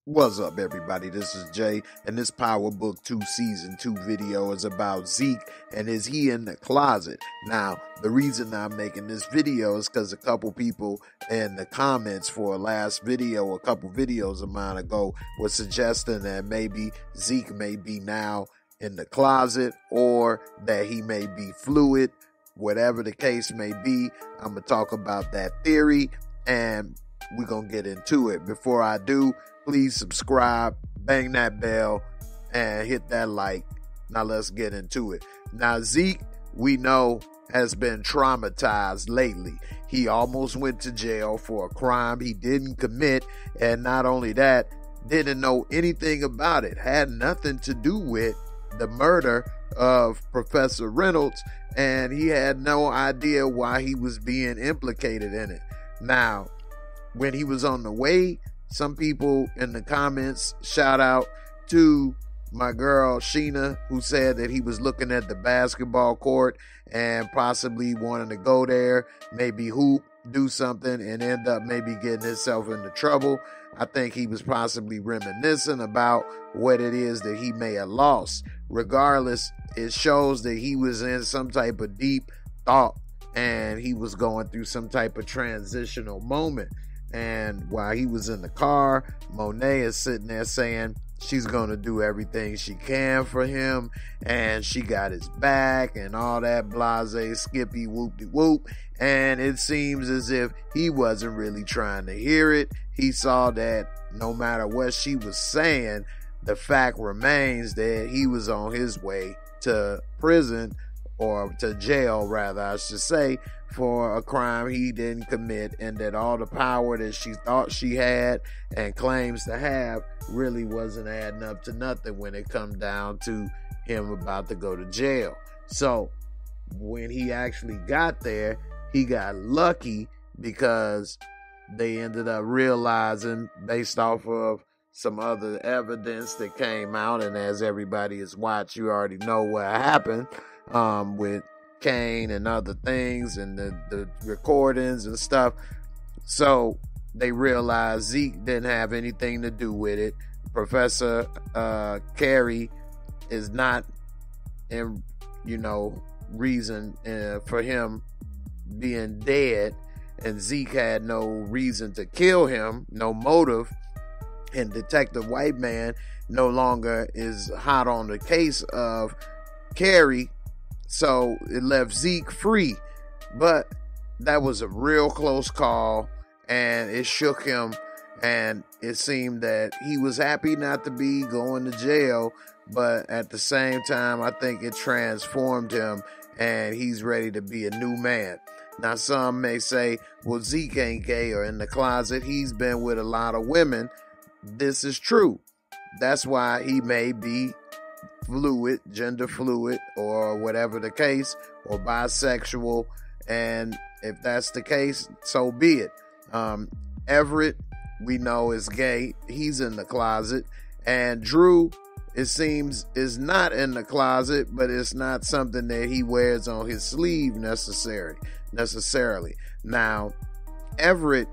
What's up, everybody? This is Jay, and this Power Book 2 Season 2 video is about Zeke and is he in the closet. Now, the reason I'm making this video is because a couple people in the comments for a last video, a couple videos of mine ago, were suggesting that maybe Zeke may be now in the closet or that he may be fluid. Whatever the case may be, I'm going to talk about that theory and we're going to get into it. Before I do, please subscribe, bang that bell, and hit that like. Now let's get into it. Now Zeke, we know, has been traumatized lately. He almost went to jail for a crime he didn't commit, and not only that, didn't know anything about it. Had nothing to do with the murder of Professor Reynolds, and he had no idea why he was being implicated in it. Now, when he was on the way, some people in the comments, shout out to my girl Sheena, who said that he was looking at the basketball court and possibly wanting to go there, maybe hoop, do something, and end up maybe getting himself into trouble. I think he was possibly reminiscing about what it is that he may have lost. Regardless, it shows that he was in some type of deep thought and he was going through some type of transitional moment. And while he was in the car, Monet is sitting there saying she's going to do everything she can for him and she got his back and all that blase, skippy, whoop-de-whoop. And it seems as if he wasn't really trying to hear it. He saw that no matter what she was saying, the fact remains that he was on his way to prison, or to jail rather, I should say, for a crime he didn't commit, and that all the power that she thought she had and claims to have really wasn't adding up to nothing when it come down to him about to go to jail. So when he actually got there, he got lucky because they ended up realizing, based off of some other evidence that came out, and as everybody has watched, you already know what happened with Kane and other things and the recordings and stuff. So they realized Zeke didn't have anything to do with it. Professor Carey is not in, reason for him being dead, and Zeke had no reason to kill him, no motive, and Detective Whiteman no longer is hot on the case of Carey. So it left Zeke free, but that was a real close call and it shook him, and it seemed that he was happy not to be going to jail, but at the same time, I think it transformed him and he's ready to be a new man. Now, some may say, well, Zeke ain't gay or in the closet. He's been with a lot of women. This is true. That's why he may be fluid, gender fluid, or whatever the case, or bisexual, and if that's the case, so be it. Everett, we know, is gay. He's in the closet, and Drew, it seems, is not in the closet, but it's not something that he wears on his sleeve necessarily. Now, Everett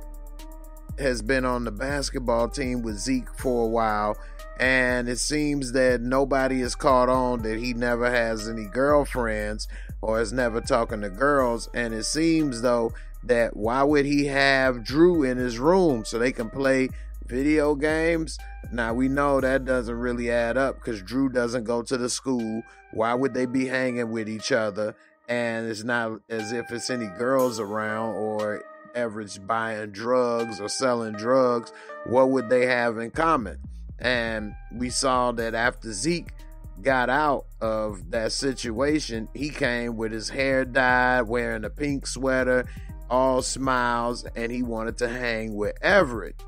has been on the basketball team with Zeke for a while, and it seems that nobody has caught on that he never has any girlfriends or is never talking to girls. And it seems, though, that why would he have Drew in his room so they can play video games? Now, we know that doesn't really add up because Drew doesn't go to the school. Why would they be hanging with each other? And it's not as if it's any girls around or Everett's buying drugs or selling drugs. What would they have in common? And we saw that after Zeke got out of that situation, he came with his hair dyed, wearing a pink sweater, all smiles, and he wanted to hang with Everett.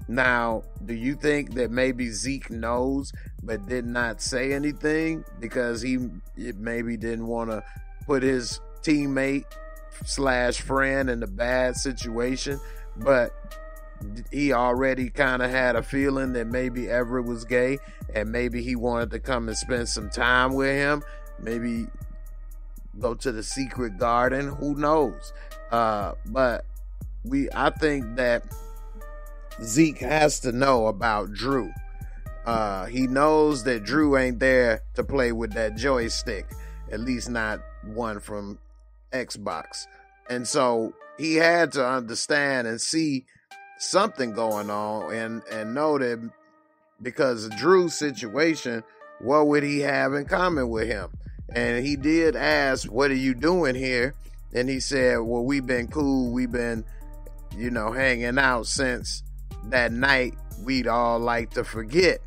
Now, do you think that maybe Zeke knows but did not say anything because he maybe didn't want to put his teammate / friend in a bad situation, but he already kind of had a feeling that maybe Everett was gay and maybe he wanted to come and spend some time with him, maybe go to the secret garden, who knows? But I think that Zeke has to know about Drew. He knows that Drew ain't there to play with that joystick, at least not one from Xbox. And so he had to understand and see something going on and know that because of Drew's situation, what would he have in common with him? And he did ask, what are you doing here? And he said, well, we've been cool. We've been, hanging out since that night we'd all like to forget.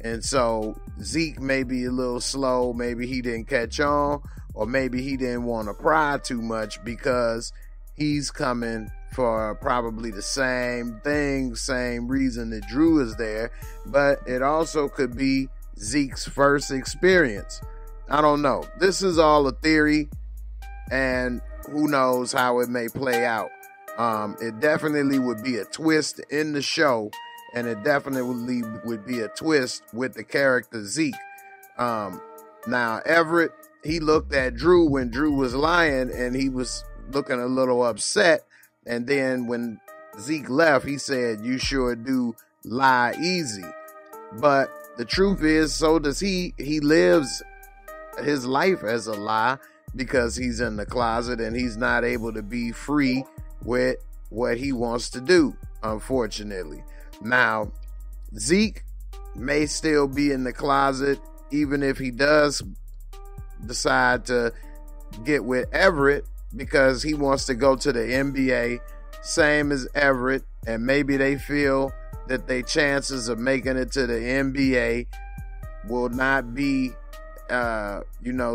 And so Zeke may be a little slow. Maybe he didn't catch on, or maybe he didn't want to pry too much because he's coming for probably the same thing, same reason that Drew is there. But it also could be Zeke's first experience. I don't know. This is all a theory, and who knows how it may play out. It definitely would be a twist in the show, and it definitely would be a twist with the character Zeke. Now, Everett, he looked at Drew when Drew was lying, and he was looking a little upset. And then when Zeke left, he said, you sure do lie easy. But the truth is, so does he. He lives his life as a lie because he's in the closet and he's not able to be free with what he wants to do, unfortunately. Now, Zeke may still be in the closet even if he does decide to get with Everett, because he wants to go to the NBA, same as Everett, and maybe they feel that their chances of making it to the NBA will not be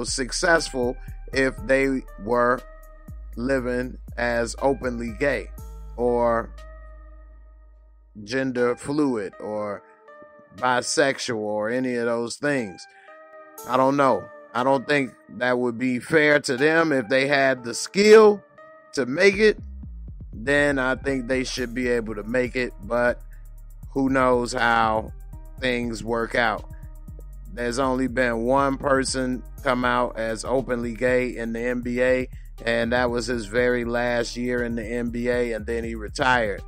successful if they were living as openly gay or gender fluid or bisexual or any of those things. I don't know. I don't think that would be fair to them. If they had the skill to make it, then I think they should be able to make it. But who knows how things work out. There's only been one person come out as openly gay in the NBA, and that was his very last year in the NBA, and then he retired.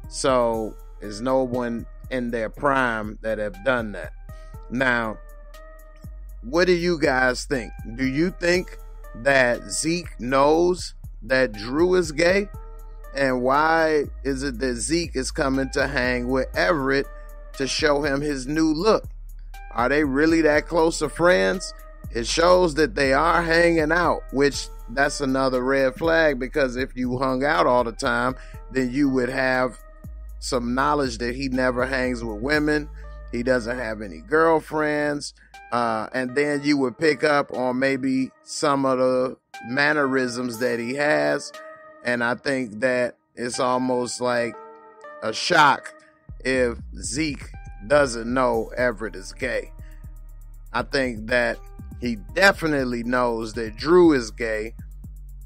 So there's no one in their prime that have done that. Now, what do you guys think? Do you think that Zeke knows that Drew is gay? And why is it that Zeke is coming to hang with Everett to show him his new look? Are they really that close of friends? It shows that they are hanging out, which that's another red flag, because if you hung out all the time, then you would have some knowledge that he never hangs with women. He doesn't have any girlfriends. And then you would pick up on maybe some of the mannerisms that he has. And I think that it's almost like a shock if Zeke doesn't know Everett is gay. I think that he definitely knows that Drew is gay,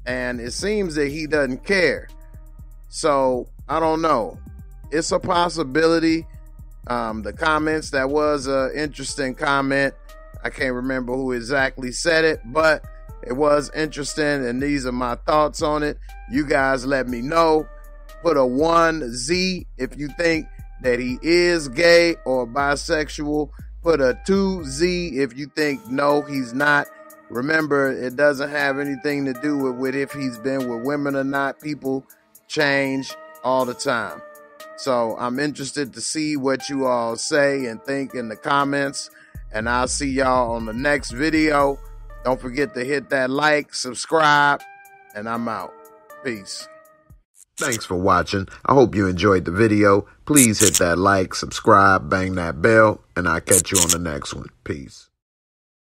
and it seems that he doesn't care. So I don't know. It's a possibility. The comments, that was an interesting comment. I can't remember who exactly said it, but it was interesting, and these are my thoughts on it. You guys let me know. Put a 1Z if you think that he is gay or bisexual. Put a 2Z if you think no, he's not. Remember, it doesn't have anything to do with if he's been with women or not. People change all the time. So I'm interested to see what you all say and think in the comments. And I'll see y'all on the next video. Don't forget to hit that like, subscribe, and I'm out. Peace. Thanks for watching. I hope you enjoyed the video. Please hit that like, subscribe, bang that bell, and I'll catch you on the next one. Peace.